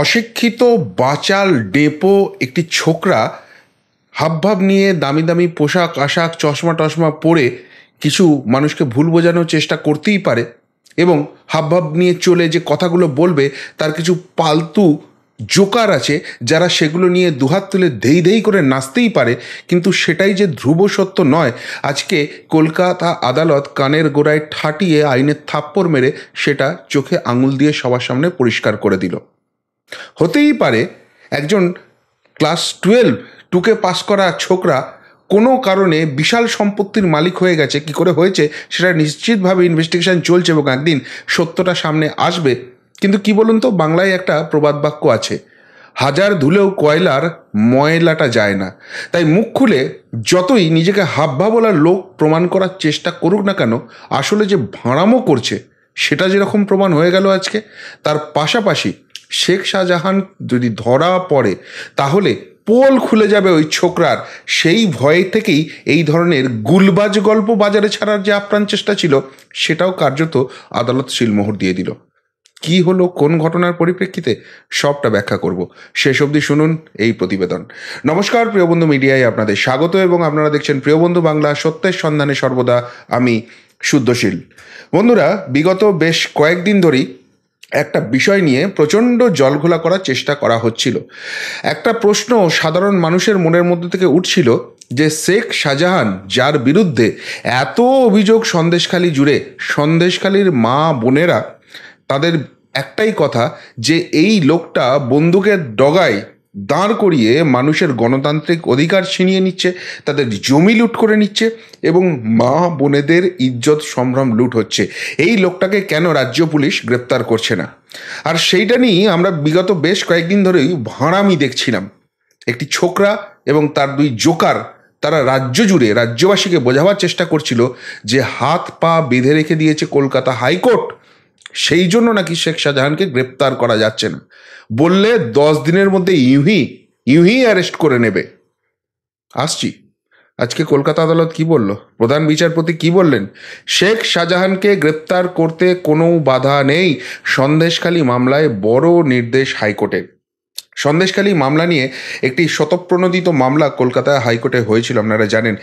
অশিক্ষিত বাচাল ডেপো একটি ছোকরা হাবভাব নিয়ে দামি দামি পোশাক আশাক চশমা টশমা পরে কিছু মানুষকে ভুল বোঝানোর চেষ্টা করতেই পারে এবং হাবভাব নিয়ে চলে যে কথাগুলো বলবে তার কিছু পালতু জোকার আছে যারা সেগুলো নিয়ে দুহাত তুলে ধেই ধেই করে নাচতেই পারে, কিন্তু সেটাই যে ধ্রুব সত্য নয় আজকে কলকাতা আদালত কানের গোড়ায় ঠাটিয়ে আইনের থাপ্পড় মেরে সেটা চোখে আঙুল দিয়ে সবার সামনে পরিষ্কার করে দিল। হতেই পারে একজন ক্লাস 12 পাস করা ছোকরা কোনো কারণে বিশাল সম্পত্তির মালিক হয়ে গেছে। কি করে হয়েছে সেটা নিশ্চিতভাবে ইনভেস্টিগেশন চলছে এবং একদিন সত্যটা সামনে আসবে। কিন্তু কি বলুন তো, বাংলায় একটা প্রবাদ বাক্য আছে, হাজার ধুলেও কয়লার ময়লাটা যায় না। তাই মুখ খুলে যতই নিজেকে হাবভাব বলার লোক প্রমাণ করার চেষ্টা করুক না কেন, আসলে যে ভাঁড়ামো করছে সেটা যেরকম প্রমাণ হয়ে গেল আজকে, তার পাশাপাশি শেখ শাহজাহান যদি ধরা পড়ে তাহলে পোল খুলে যাবে ওই ছোকরার। সেই ভয় থেকেই এই ধরনের গুলবাজ গল্প বাজারে ছাড়ার যে আপ্রাণ চেষ্টা ছিল সেটাও কার্যত আদালত সিলমোহর দিয়ে দিল। কি হলো, কোন ঘটনার পরিপ্রেক্ষিতে, সবটা ব্যাখ্যা করব। শেষ অবধি শুনুন এই প্রতিবেদন। নমস্কার প্রিয়বন্ধু মিডিয়ায় আপনাদের স্বাগত এবং আপনারা দেখছেন প্রিয়বন্ধু বাংলা, সত্যের সন্ধানে সর্বদা আমি শুদ্ধশীল। বন্ধুরা, বিগত বেশ কয়েকদিন ধরেই একটা বিষয় নিয়ে প্রচণ্ড জলঘোলা করার চেষ্টা করা হচ্ছিল। একটা প্রশ্ন সাধারণ মানুষের মনের মধ্যে থেকে উঠছিল যে শেখ শাহজাহান, যার বিরুদ্ধে এত অভিযোগ সন্দেশখালী জুড়ে, সন্দেশখালীর মা বোনেরা তাদের একটাই কথা যে এই লোকটা বন্দুকের ডগায় দাঁড় করিয়ে মানুষের গণতান্ত্রিক অধিকার ছিনিয়ে নিচ্ছে, তাদের জমি লুট করে নিচ্ছে এবং মা বোনেদের ইজ্জত সম্ভ্রম লুট হচ্ছে। এই লোকটাকে কেন রাজ্য পুলিশ গ্রেপ্তার করছে না? আর সেইটা নিয়েই আমরা বিগত বেশ কয়েকদিন ধরেই ভাঁড়ামি দেখছিলাম। একটি ছোকরা এবং তার দুই জোকার তারা রাজ্য জুড়ে রাজ্যবাসীকে বোঝাবার চেষ্টা করছিল যে হাত পা বেঁধে রেখে দিয়েছে কলকাতা হাইকোর্ট, সেই জন্য নাকি শেখ শাহজাহানকে গ্রেপ্তার করা যাচ্ছে না। বললে 10 দিনের মধ্যে ইউহি অ্যারেস্ট করে নেবে। আসছি আজকে কলকাতা আদালত কি বলল, প্রধান বিচারপতি কি বললেন। শেখ শাহজাহানকে গ্রেপ্তার করতে কোনো বাধা নেই, সন্দেশখালী মামলায় বড় নির্দেশ হাইকোর্টের। সন্দেশখালী মামলা নিয়ে একটি স্বতঃপ্রণোদিত মামলা কলকাতা হাইকোর্টে হয়েছিল, আপনারা জানেন।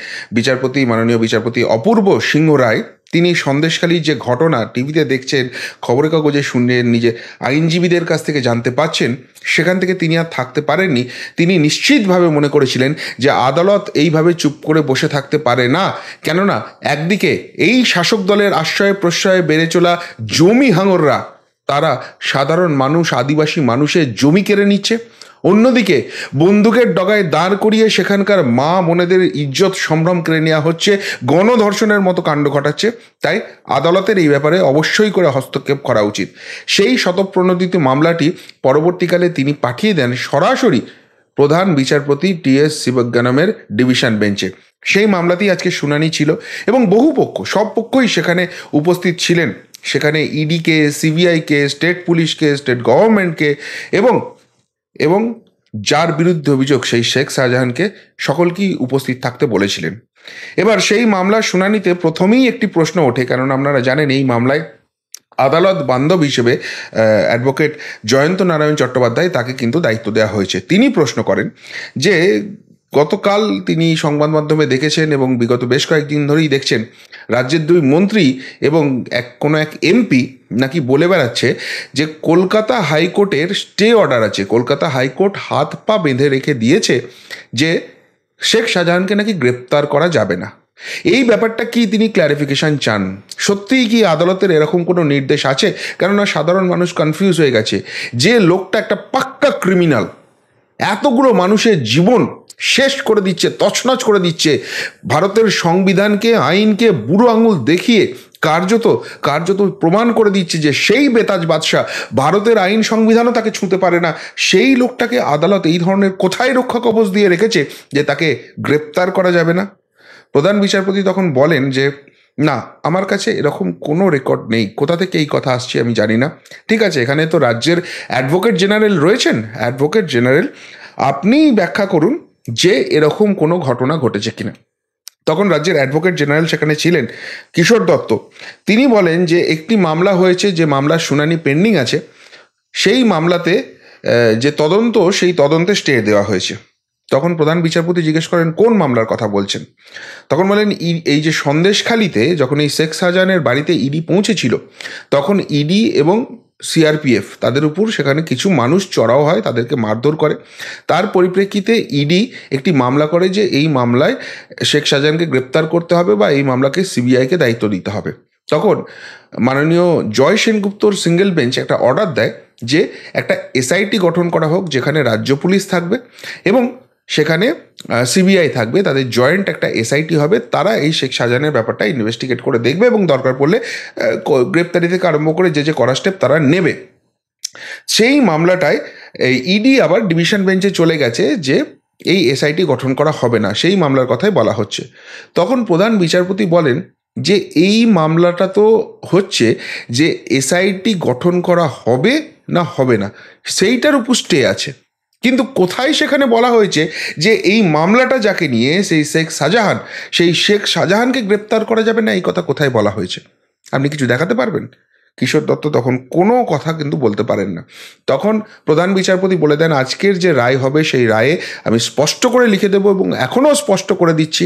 মাননীয় বিচারপতি অপূর্ব সিংহ রায়, তিনি সন্দেশখালীর যে ঘটনা টিভিতে দেখছেন, খবরের কাগজে শুনলেন, নিজে আইনজীবীদের কাছ থেকে জানতে পাচ্ছেন, সেখান থেকে তিনি আর থাকতে পারেননি। তিনি নিশ্চিতভাবে মনে করেছিলেন যে আদালত এইভাবে চুপ করে বসে থাকতে পারে না। কেননা একদিকে এই শাসক দলের আশ্রয়ে প্রশ্রয়ে বেড়ে চলা জমি হাঙররা তারা সাধারণ মানুষ, আদিবাসী মানুষের জমি কেড়ে নিচ্ছে, অন্যদিকে বন্দুকের ডগায় দাঁড় করিয়ে সেখানকার মা বোনেদের ইজ্জত সম্ভ্রম কেড়ে নেওয়া হচ্ছে, গণধর্ষণের মতো কাণ্ড ঘটাচ্ছে। তাই আদালতের এই ব্যাপারে অবশ্যই করে হস্তক্ষেপ করা উচিত। সেই স্বতঃপ্রণোদিত মামলাটি পরবর্তীকালে তিনি পাঠিয়ে দেন সরাসরি প্রধান বিচারপতি টি.এস. শিবজ্ঞানমের ডিভিশন বেঞ্চে। সেই মামলাতেই আজকে শুনানি ছিল এবং বহু পক্ষ, সব পক্ষই সেখানে উপস্থিত ছিলেন। সেখানে ইডিকে, সিবিআইকে, স্টেট পুলিশকে, স্টেট গভর্নমেন্টকে এবং যার বিরুদ্ধে অভিযোগ সেই শেখ শাহজাহানকে, সকলকেই উপস্থিত থাকতে বলেছিলেন। এবার সেই মামলার শুনানিতে প্রথমেই একটি প্রশ্ন ওঠে, কারণ আপনারা জানেন এই মামলায় আদালত বান্ধব হিসেবে অ্যাডভোকেট জয়ন্ত নারায়ণ চট্টোপাধ্যায়, তাকে কিন্তু দায়িত্ব দেওয়া হয়েছে। তিনি প্রশ্ন করেন যে গতকাল তিনি সংবাদ মাধ্যমে দেখেছেন এবং বিগত বেশ কয়েকদিন ধরেই দেখছেন, রাজ্যের দুই মন্ত্রী এবং কোনো এক এমপি নাকি বলে বেড়াচ্ছে যে কলকাতা হাইকোর্টের স্টে অর্ডার আছে, কলকাতা হাইকোর্ট হাত পা বেঁধে রেখে দিয়েছে যে শেখ শাহজাহানকে নাকি গ্রেপ্তার করা যাবে না। এই ব্যাপারটা কি তিনি ক্ল্যারিফিকেশন চান? সত্যিই কি আদালতের এরকম কোনো নির্দেশ আছে? কেননা সাধারণ মানুষ কনফিউজ হয়ে গেছে। যে লোকটা একটা পাক্কা ক্রিমিনাল, এতগুলো মানুষের জীবন শেষ করে দিচ্ছে, তছনছ করে দিচ্ছে, ভারতের সংবিধানকে, আইনকে বুড়ো আঙুল দেখিয়ে কার্যত প্রমাণ করে দিচ্ছে যে সেই বেতাজ বাদশাহ, ভারতের আইন সংবিধানও তাকে ছুঁতে পারে না, সেই লোকটাকে আদালত এই ধরনের কোথায় রক্ষা কবচ দিয়ে রেখেছে যে তাকে গ্রেপ্তার করা যাবে না? প্রধান বিচারপতি তখন বলেন যে না, আমার কাছে এরকম কোনো রেকর্ড নেই, কোথা থেকে এই কথা আসছে আমি জানি না। ঠিক আছে, এখানে তো রাজ্যের অ্যাডভোকেট জেনারেল রয়েছেন, অ্যাডভোকেট জেনারেল আপনি ব্যাখ্যা করুন যে এরকম কোনো ঘটনা ঘটেছে কিনা। তখন রাজ্যের অ্যাডভোকেট জেনারেল সেখানে ছিলেন কিশোর দত্ত। তিনি বলেন যে একটি মামলা হয়েছে, যে মামলার শুনানি পেন্ডিং আছে, সেই মামলাতে যে তদন্ত, সেই তদন্তে স্টে দেওয়া হয়েছে। তখন প্রধান বিচারপতি জিজ্ঞেস করেন কোন মামলার কথা বলছেন। তখন বলেন এই যে সন্দেশখালিতে যখন এই শেখ শাহজাহানের বাড়িতে ইডি পৌঁছেছিল, তখন ইডি এবং সিআরপিএফ তাদের উপর সেখানে কিছু মানুষ চড়াও হয়, তাদেরকে মারধর করে। তার পরিপ্রেক্ষিতে ইডি একটি মামলা করে যে এই মামলায় শেখ শাহজাহানকে গ্রেপ্তার করতে হবে বা এই মামলাকে সিবিআইকে দায়িত্ব দিতে হবে। তখন মাননীয় জয় সেনগুপ্তর সিঙ্গেল বেঞ্চ একটা অর্ডার দেয় যে একটা এসআইটি গঠন করা হোক, যেখানে রাজ্য পুলিশ থাকবে এবং সেখানে সিবিআই থাকবে, তাদের জয়েন্ট একটা এসআইটি হবে। তারা এই শেখ শাহজাহানের ব্যাপারটা ইনভেস্টিগেট করে দেখবে এবং দরকার পড়লে গ্রেপ্তারি থেকে আরম্ভ করে যে করার স্টেপ তারা নেবে। সেই মামলাটায় ইডি আবার ডিভিশন বেঞ্চে চলে গেছে যে এই এসআইটি গঠন করা হবে না, সেই মামলার কথাই বলা হচ্ছে। তখন প্রধান বিচারপতি বলেন যে এই মামলাটা তো হচ্ছে যে এসআইটি গঠন করা হবে না হবে না, সেইটার উপর স্টে আছে, কিন্তু কোথায় সেখানে বলা হয়েছে যে এই মামলাটা যাকে নিয়ে সেই শেখ শাহজাহান, সেই শেখ শাহজাহানকে গ্রেপ্তার করা যাবে না, এই কথা কোথায় বলা হয়েছে? আপনি কিছু দেখাতে পারবেন? কিশোর দত্ত তখন কোনো কথা কিন্তু বলতে পারেন না। তখন প্রধান বিচারপতি বলে দেন আজকের যে রায় হবে সেই রায়ে আমি স্পষ্ট করে লিখে দেবো এবং এখনও স্পষ্ট করে দিচ্ছি,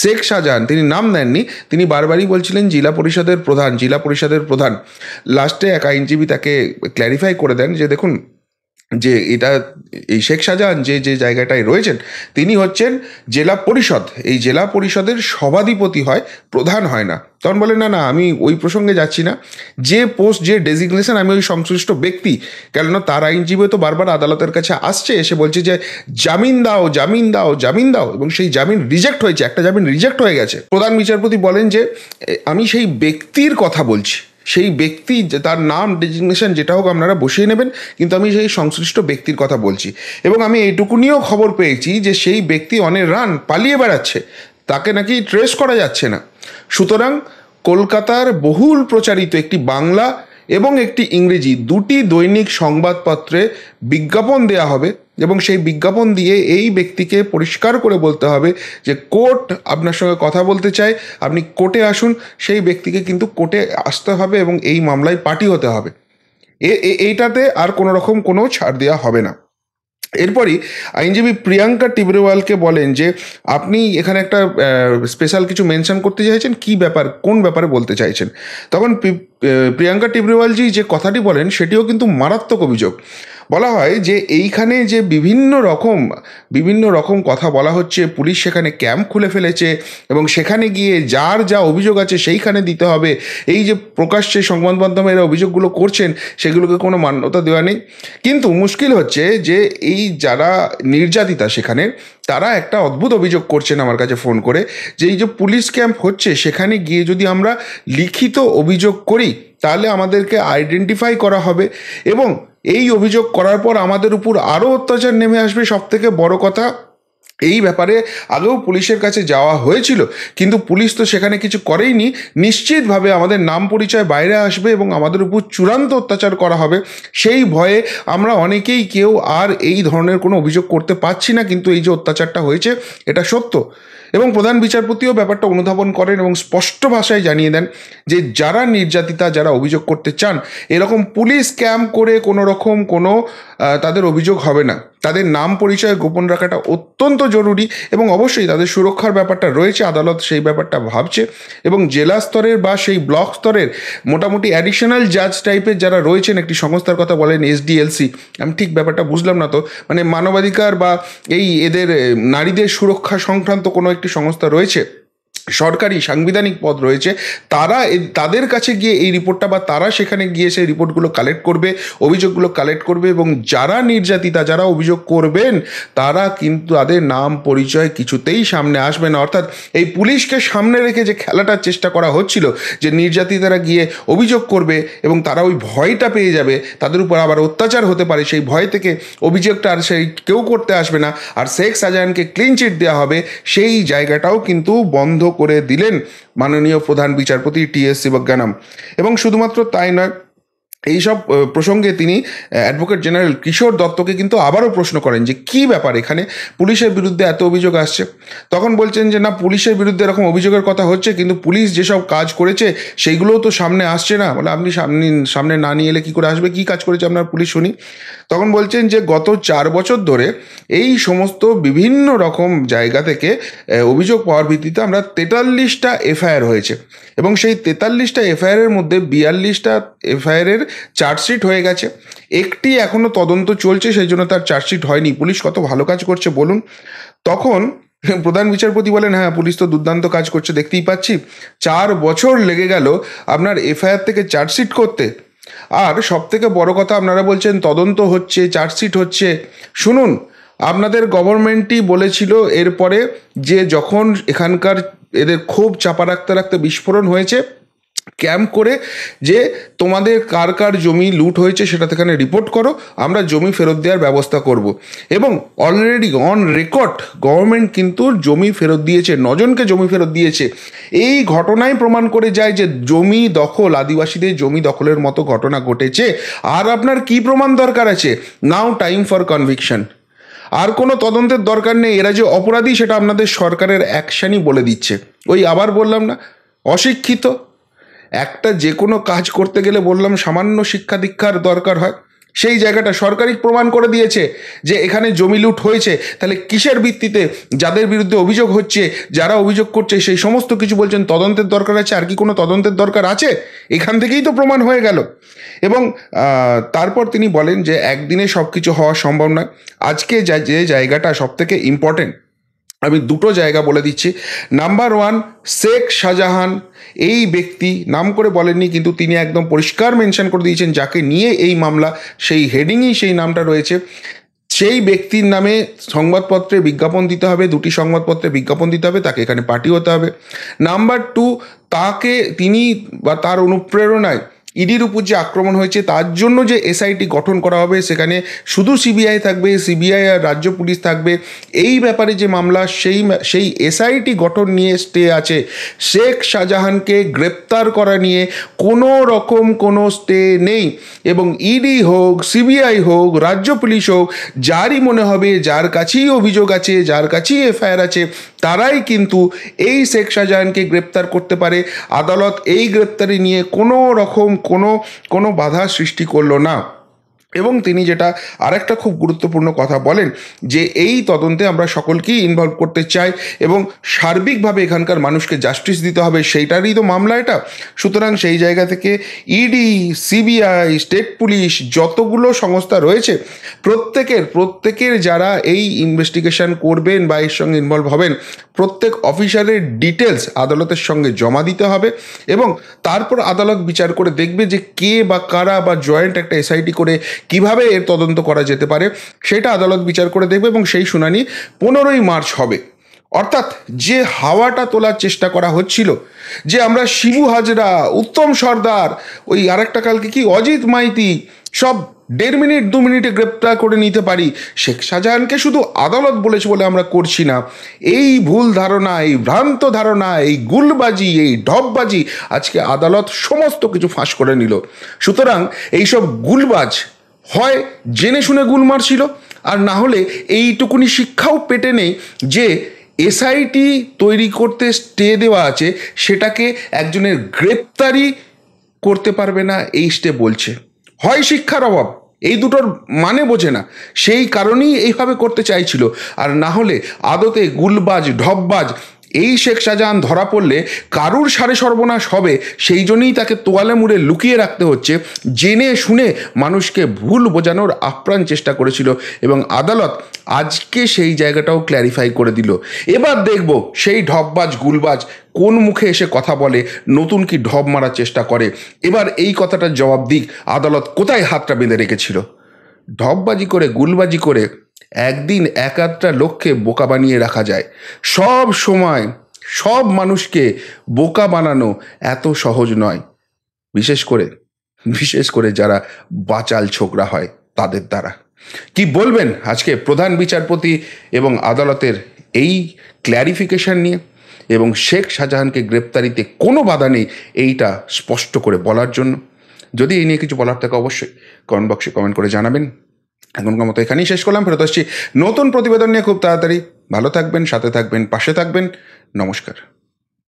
শেখ শাহজাহান, তিনি নাম নেননি, তিনি বারবারই বলছিলেন জেলা পরিষদের প্রধান। লাস্টে এক আইনজীবী তাকে ক্ল্যারিফাই করে দেন যে দেখুন, যে এটা এই শেখ শাহজাহান যে জায়গাটায় রয়েছেন তিনি হচ্ছেন জেলা পরিষদ, এই জেলা পরিষদের সভাধিপতি হয়, প্রধান হয় না। তখন বলে না না, আমি ওই প্রসঙ্গে যাচ্ছি না, যে পোস্ট যে ডেজিগনেশন আমি ওই সংশ্লিষ্ট ব্যক্তি, কেননা তার আইনজীবী তো বারবার আদালতের কাছে আসছে, এসে বলছে যে জামিন দাও জামিন দাও জামিন দাও, এবং সেই জামিন রিজেক্ট হয়েছে, একটা জামিন রিজেক্ট হয়ে গেছে। প্রধান বিচারপতি বলেন যে আমি সেই ব্যক্তির কথা বলছি, সেই ব্যক্তি তার নাম ডেজিগনেশন যেটা হোক আপনারা বসিয়ে নেবেন, কিন্তু আমি সেই সংশ্লিষ্ট ব্যক্তির কথা বলছি। এবং আমি এইটুকু নিয়েও খবর পেয়েছি যে সেই ব্যক্তি অনেক রান পালিয়ে বেড়াচ্ছে, তাকে নাকি ট্রেস করা যাচ্ছে না। সুতরাং কলকাতার বহুল প্রচারিত একটি বাংলা এবং একটি ইংরেজি দুটি দৈনিক সংবাদপত্রে বিজ্ঞাপন দেয়া হবে এবং সেই বিজ্ঞাপন দিয়ে এই ব্যক্তিকে পরিষ্কার করে বলতে হবে যে কোর্ট আপনার সঙ্গে কথা বলতে চায়, আপনি কোর্টে আসুন। সেই ব্যক্তিকে কিন্তু কোর্টে আসতে হবে এবং এই মামলায় পার্টি হতে হবে। এইটাতে আর কোনো রকম কোনো ছাড় দেওয়া হবে না। এরপরই আইনজীবী প্রিয়াঙ্কা টিবরেওয়ালকে বলেন যে আপনি এখানে একটা স্পেশাল কিছু মেনশন করতে চাইছেন, কি ব্যাপার, কোন ব্যাপারে বলতে চাইছেন? তখন প্রিয়াঙ্কা টিবরেওয়ালজি যে কথাটি বলেন সেটিও কিন্তু মারাত্মক অভিযোগ। বলা হয় যে এইখানে যে বিভিন্ন রকম কথা বলা হচ্ছে, পুলিশ সেখানে ক্যাম্প খুলে ফেলেছে এবং সেখানে গিয়ে যার যা অভিযোগ আছে সেইখানে দিতে হবে। এই যে প্রকাশ্যে সংবাদ মাধ্যমে এরা অভিযোগগুলো করছেন সেগুলোকে কোনো মান্যতা দেওয়া নেই। কিন্তু মুশকিল হচ্ছে যে এই যারা নির্যাতিতা সেখানে, তারা একটা অদ্ভুত অভিযোগ করছেন আমার কাছে ফোন করে, যে এই যে পুলিশ ক্যাম্প হচ্ছে সেখানে গিয়ে যদি আমরা লিখিত অভিযোগ করি তাহলে আমাদেরকে আইডেন্টিফাই করা হবে এবং এই অভিযোগ করার পর আমাদের উপর আরও অত্যাচার নেমে আসবে। সবথেকে বড় কথা, এই ব্যাপারে আগেও পুলিশের কাছে যাওয়া হয়েছিল, কিন্তু পুলিশ তো সেখানে কিছু করেইনি। নিশ্চিতভাবে আমাদের নাম পরিচয় বাইরে আসবে এবং আমাদের উপর চূড়ান্ত অত্যাচার করা হবে। সেই ভয়ে আমরা অনেকেই কেউ আর এই ধরনের কোনো অভিযোগ করতে পারছি না, কিন্তু এই যে অত্যাচারটা হয়েছে এটা সত্য। এবং প্রধান বিচারপতিও ব্যাপারটা অনুধাবন করেন এবং স্পষ্ট ভাষায় জানিয়ে দেন যে যারা নির্যাতিতা, যারা অভিযোগ করতে চান, এরকম পুলিশ ক্যাম্প করে কোনো রকম কোনো তাদের অভিযোগ হবে না। তাদের নাম পরিচয় গোপন রাখাটা অত্যন্ত জরুরি এবং অবশ্যই তাদের সুরক্ষার ব্যাপারটা রয়েছে, আদালত সেই ব্যাপারটা ভাবছে। এবং জেলা স্তরের বা সেই ব্লক স্তরের মোটামুটি অ্যাডিশনাল জাজ টাইপের যারা রয়েছেন, একটি সংস্থার কথা বলেন এসডিএলসি, আমি ঠিক ব্যাপারটা বুঝলাম না, তো মানে মানবাধিকার বা এই এদের নারীদের সুরক্ষা সংক্রান্ত কোনো একটি সংস্থা রয়েছে, সরকারি সাংবিধানিক পদ রয়েছে, তারা তাদের কাছে গিয়ে এই রিপোর্টটা বা তারা সেখানে গিয়ে সেই রিপোর্টগুলো কালেক্ট করবে, অভিযোগগুলো কালেক্ট করবে এবং যারা নির্যাতিতা, যারা অভিযোগ করবেন, তারা কিন্তু তাদের নাম পরিচয় কিছুতেই সামনে আসবে না। অর্থাৎ এই পুলিশকে সামনে রেখে যে খেলাটার চেষ্টা করা হচ্ছিল, যে নির্যাতিতারা গিয়ে অভিযোগ করবে এবং তারা ওই ভয়টা পেয়ে যাবে, তাদের উপর আবার অত্যাচার হতে পারে, সেই ভয় থেকে অভিযোগটা আর সেই কেউ করতে আসবে না, আর শেখ শাহজাহানকে ক্লিন চিট দেওয়া হবে, সেই জায়গাটাও কিন্তু বন্ধ করে দিলেন মাননীয় প্রধান বিচারপতি টি এস শিবজ্ঞানম। এবং শুধুমাত্র তাই নয়, এইসব প্রসঙ্গে তিনি অ্যাডভোকেট জেনারেল কিশোর দত্তকে কিন্তু আবারও প্রশ্ন করেন যে কী ব্যাপার, এখানে পুলিশের বিরুদ্ধে এত অভিযোগ আসছে। তখন বলছেন যে না, পুলিশের বিরুদ্ধে এরকম অভিযোগের কথা হচ্ছে, কিন্তু পুলিশ যেসব কাজ করেছে সেইগুলোও তো সামনে আসছে না। বলে আপনি সামনে না নিয়ে এলে কী করে আসবে, কী কাজ করেছে আপনার পুলিশ শুনি। তখন বলছেন যে গত 4 বছর ধরে এই সমস্ত বিভিন্ন রকম জায়গা থেকে অভিযোগ পাওয়ার ভিত্তিতে আমরা 43টা এফআইআর হয়েছে, এবং সেই 43টা এফআইআরের মধ্যে 42টা এফআইআরের চার্জশিট হয়ে গেছে, একটি এখনও তদন্ত চলছে, সেই জন্য তার চার্জশিট হয়নি। পুলিশ কত ভালো কাজ করছে বলুন। তখন প্রধান বিচারপতি বলেন হ্যাঁ, পুলিশ তো দুর্দান্ত কাজ করছে, দেখতেই পাচ্ছি। 4 বছর লেগে গেল আপনার এফআইআর থেকে চার্জশিট করতে। আর সব থেকে বড় কথা, আপনারা বলছেন তদন্ত হচ্ছে, চার্জশিট হচ্ছে। শুনুন, আপনাদের গভর্নমেন্টই বলেছিল এরপরে যে যখন এখানকার এদের ক্ষোভ চাপা রাখতে রাখতে বিস্ফোরণ হয়েছে, ক্যাম্প করে যে তোমাদের কার কার জমি লুট হয়েছে সেটা সেখানে রিপোর্ট করো, আমরা জমি ফেরত দেওয়ার ব্যবস্থা করব। এবং অলরেডি অন রেকর্ড গভর্নমেন্ট কিন্তু জমি ফেরত দিয়েছে, 9 জনকে জমি ফেরত দিয়েছে। এই ঘটনাই প্রমাণ করে যায় যে জমি দখল, আদিবাসীদের জমি দখলের মতো ঘটনা ঘটেছে। আর আপনার কি প্রমাণ দরকার আছে? নাও টাইম ফর কনভিকশন। আর কোনো তদন্তের দরকার নেই, এরা যে অপরাধী সেটা আপনাদের সরকারের অ্যাকশনই বলে দিচ্ছে। ওই আবার বললাম না, অশিক্ষিত একটা যে কোনো কাজ করতে গেলে বললাম সামান্য শিক্ষা দীক্ষার দরকার হয়, সেই জায়গাটা সরকারই প্রমাণ করে দিয়েছে যে এখানে জমি লুট হয়েছে। তাহলে কিসের ভিত্তিতে যাদের বিরুদ্ধে অভিযোগ হচ্ছে, যারা অভিযোগ করছে সেই সমস্ত কিছু বলছেন তদন্তের দরকার আছে? আর কি কোনো তদন্তের দরকার আছে? এখান থেকেই তো প্রমাণ হয়ে গেল। এবং তারপর তিনি বলেন যে একদিনে সব কিছু হওয়া সম্ভব নয়। আজকে যে জায়গাটা সব থেকে ইম্পর্টেন্ট, আমি 2টো জায়গা বলে দিচ্ছি। নাম্বার 1, শেখ শাহজাহান এই ব্যক্তি নাম করে বলেননি, কিন্তু তিনি একদম পরিষ্কার মেনশন করে দিয়েছেন যাকে নিয়ে এই মামলা, সেই হেডিংয়েই সেই নামটা রয়েছে। সেই ব্যক্তির নামে সংবাদপত্রে বিজ্ঞাপন দিতে হবে, 2টি সংবাদপত্রে বিজ্ঞাপন দিতে হবে, তাকে এখানে পার্টি হতে হবে। নাম্বার 2, তিনি বা তার অনুপ্রেরণায় ইডির উপর যে আক্রমণ হয়েছে তার জন্য যে এসআইটি গঠন করা হবে, সেখানে শুধু সিবিআই থাকবে, সিবিআই আর রাজ্য পুলিশ থাকবে। এই ব্যাপারে যে মামলা, সেই এসআইটি গঠন নিয়ে স্টে আছে। শেখ শাহজাহানকে গ্রেপ্তার করা নিয়ে কোনো রকম কোনো স্টে নেই। এবং ইডি হোক, সিবিআই হোক, রাজ্য পুলিশ হোক, যারই মনে হবে, যার কাছেই অভিযোগ আছে, যার কাছেই এফআইআর আছে, তারাই কিন্তু এই শেখ শাহজাহানকে গ্রেপ্তার করতে পারে। আদালত এই গ্রেপ্তারি নিয়ে কোনো রকম কোনো বাধা সৃষ্টি করলো না। এবং তিনি যেটা আরেকটা খুব গুরুত্বপূর্ণ কথা বলেন যে এই তদন্তে আমরা সকলকেই ইনভলভ করতে চাই এবং সার্বিকভাবে এখানকার মানুষকে জাস্টিস দিতে হবে, সেইটারই তো মামলা এটা। সুতরাং সেই জায়গা থেকে ইডি, সিবিআই, স্টেট পুলিশ, যতগুলো সংস্থা রয়েছে প্রত্যেকের যারা এই ইনভেস্টিগেশন করবেন বা এর সঙ্গে ইনভলভ হবেন, প্রত্যেক অফিসারের ডিটেলস আদালতের সঙ্গে জমা দিতে হবে। এবং তারপর আদালত বিচার করে দেখবে যে কে বা কারা বা জয়েন্ট একটা এসআইটি করে কিভাবে এর তদন্ত করা যেতে পারে, সেটা আদালত বিচার করে দেখবে। এবং সেই শুনানি 15ই মার্চ হবে। অর্থাৎ যে হাওয়াটা তোলার চেষ্টা করা হচ্ছিল যে আমরা শিবু হাজরা, উত্তম সর্দার, ওই আরেকটা কালকে কি অজিত মাইতি, সব 1.5 মিনিট 2 মিনিটে গ্রেপ্তার করে নিতে পারি, শেখ শাহজাহানকে শুধু আদালত বলেছে বলে আমরা করছি না, এই ভুল ধারণা, এই ভ্রান্ত ধারণা, এই গুলবাজি, এই ঢপবাজি আজকে আদালত সমস্ত কিছু ফাঁস করে নিল। সুতরাং এইসব গুলবাজ হয় জেনে শুনে গুল মারছিল, আর না হলে এইটুকুনি শিক্ষাও পেটে নেই যে এসআইটি তৈরি করতে স্টে দেওয়া আছে, সেটাকে একজনের গ্রেপ্তারি করতে পারবে না এই স্টে বলছে। হয় শিক্ষার অভাব, এই দুটোর মানে বোঝে না, সেই কারণেই এইভাবে করতে চাইছিল। আর না হলে আদতে গুলবাজ, ঢপবাজ এই শেখ শাহজাহান ধরা পড়লে কারুর সারে সর্বনাশ হবে, সেই জন্যই তাকে তোয়ালে মুড়ে লুকিয়ে রাখতে হচ্ছে। জেনে শুনে মানুষকে ভুল বোঝানোর আপ্রাণ চেষ্টা করেছিল এবং আদালত আজকে সেই জায়গাটাও ক্ল্যারিফাই করে দিল। এবার দেখব সেই ঢপবাজ গুলবাজ কোন মুখে এসে কথা বলে, নতুন কি ঢপ মারার চেষ্টা করে। এবার এই কথাটার জবাব দিক আদালত কোথায় হাতটা বেঁধে রেখেছিল। ঢপবাজি করে, গুলবাজি করে একদিন এক আধটা লোককে বোকা বানিয়ে রাখা যায়, সব সময় সব মানুষকে বোকা বানানো এত সহজ নয়, বিশেষ করে যারা বাচাল ছোকরা হয় তাদের দ্বারা। কি বলবেন আজকে প্রধান বিচারপতি এবং আদালতের এই ক্ল্যারিফিকেশন নিয়ে? এবং শেখ শাহজাহানকে গ্রেপ্তারিতে কোনো বাধা নেই এইটা স্পষ্ট করে বলার জন্য যদি এই নিয়ে কিছু বলার থাকে অবশ্যই কমেন্ট বক্সে কমেন্ট করে জানাবেন। এখনকার মতো এখানেই শেষ করলাম, ফেরত আসছি নতুন প্রতিবেদন নিয়ে খুব তাড়াতাড়ি। ভালো থাকবেন, সাথে থাকবেন, পাশে থাকবেন। নমস্কার।